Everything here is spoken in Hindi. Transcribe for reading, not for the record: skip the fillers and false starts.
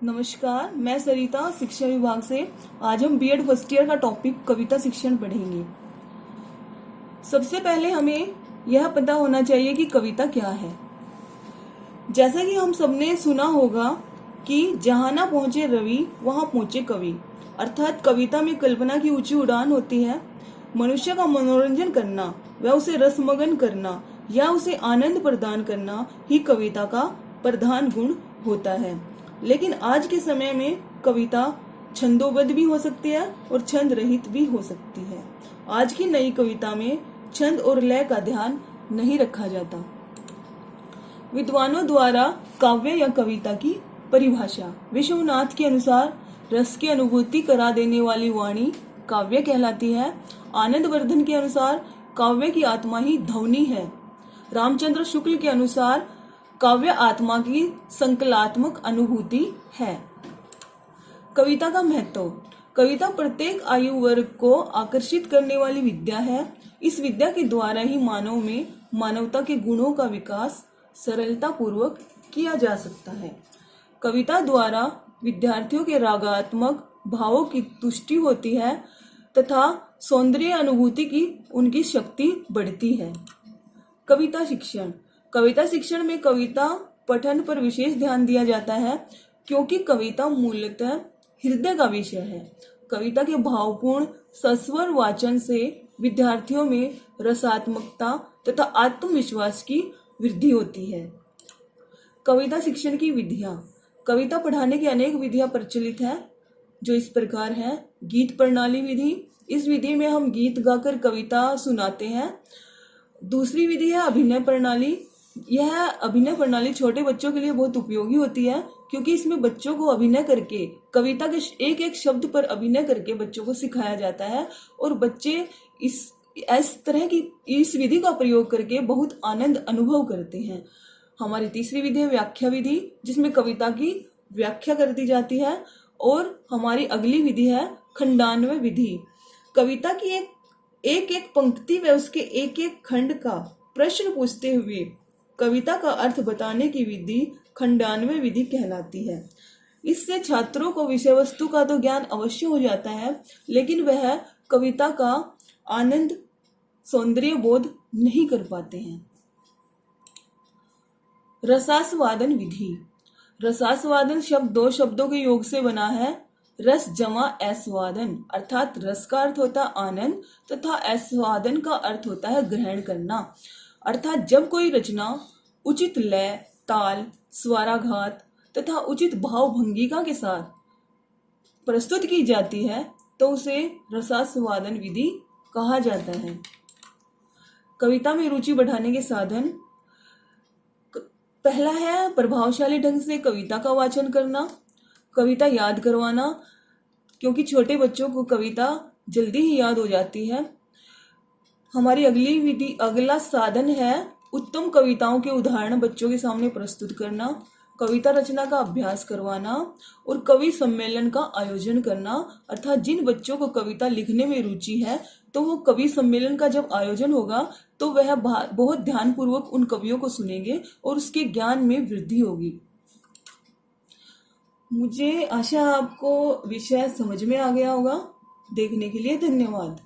नमस्कार, मैं सरिता शिक्षा विभाग से। आज हम बीएड फर्स्ट ईयर का टॉपिक कविता शिक्षण पढ़ेंगे। सबसे पहले हमें यह पता होना चाहिए कि कविता क्या है। जैसा कि हम सबने सुना होगा कि जहां ना पहुंचे रवि वहां पहुंचे कवि, अर्थात कविता में कल्पना की ऊंची उड़ान होती है। मनुष्य का मनोरंजन करना व उसे रसमगन करना या उसे आनंद प्रदान करना ही कविता का प्रधान गुण होता है। लेकिन आज के समय में कविता छंदोबद्ध भी हो सकती है और छंद रहित भी हो सकती है। आज की नई कविता में छंद और लय का ध्यान नहीं रखा जाता। विद्वानों द्वारा काव्य या कविता की परिभाषा। विश्वनाथ के अनुसार रस की अनुभूति करा देने वाली वाणी काव्य कहलाती है। आनंद वर्धन के अनुसार काव्य की आत्मा ही ध्वनि है। रामचंद्र शुक्ल के अनुसार काव्य आत्मा की संकलात्मक अनुभूति है। कविता का महत्व। कविता प्रत्येक आयु वर्ग को आकर्षित करने वाली विद्या है। इस विद्या के द्वारा ही मानव में मानवता के गुणों का विकास सरलता पूर्वक किया जा सकता है। कविता द्वारा विद्यार्थियों के रागात्मक भावों की तुष्टि होती है तथा सौंदर्य अनुभूति की उनकी शक्ति बढ़ती है। कविता शिक्षण। कविता शिक्षण में कविता पठन पर विशेष ध्यान दिया जाता है, क्योंकि कविता मूलतः हृदय का विषय है। कविता के भावपूर्ण सस्वर वाचन से विद्यार्थियों में रसात्मकता तथा आत्मविश्वास की वृद्धि होती है। कविता शिक्षण की विधियां। कविता पढ़ाने की अनेक विधियां प्रचलित है, जो इस प्रकार है। गीत प्रणाली विधि। इस विधि में हम गीत गाकर कविता सुनाते हैं। दूसरी विधि है अभिनय प्रणाली। यह अभिनय प्रणाली छोटे बच्चों के लिए बहुत उपयोगी होती है, क्योंकि इसमें बच्चों को अभिनय करके कविता के एक एक शब्द पर अभिनय करके बच्चों को सिखाया जाता है और बच्चे इस तरह की इस विधि का प्रयोग करके बहुत आनंद अनुभव करते हैं। हमारी तीसरी विधि है व्याख्या विधि, जिसमें कविता की व्याख्या कर दी जाती है। और हमारी अगली विधि है खंडान्वय विधि। कविता की एक एक पंक्ति व उसके एक एक खंड का प्रश्न पूछते हुए कविता का अर्थ बताने की विधि खंडान्वय विधि कहलाती है। इससे छात्रों को विषय वस्तु का तो ज्ञान अवश्य हो जाता है, लेकिन वह कविता का आनंद सौंदर्य बोध नहीं कर पाते हैं। रसास्वादन विधि। रसास्वादन शब्द दो शब्दों के योग से बना है। रस जमा आस्वादन, अर्थात रस का अर्थ होता है आनंद तथा आस्वादन का अर्थ होता है ग्रहण करना। अर्थात जब कोई रचना उचित लय, ताल, स्वराघात तथा उचित भाव भंगिका के साथ प्रस्तुत की जाती है तो उसे रसास्वादन विधि कहा जाता है। कविता में रुचि बढ़ाने के साधन। पहला है प्रभावशाली ढंग से कविता का वाचन करना, कविता याद करवाना, क्योंकि छोटे बच्चों को कविता जल्दी ही याद हो जाती है। हमारी अगला साधन है उत्तम कविताओं के उदाहरण बच्चों के सामने प्रस्तुत करना, कविता रचना का अभ्यास करवाना और कवि सम्मेलन का आयोजन करना। अर्थात जिन बच्चों को कविता लिखने में रुचि है तो वो कवि सम्मेलन का जब आयोजन होगा तो वह बहुत ध्यानपूर्वक उन कवियों को सुनेंगे और उसके ज्ञान में वृद्धि होगी। मुझे आशा आपको विषय समझ में आ गया होगा। देखने के लिए धन्यवाद।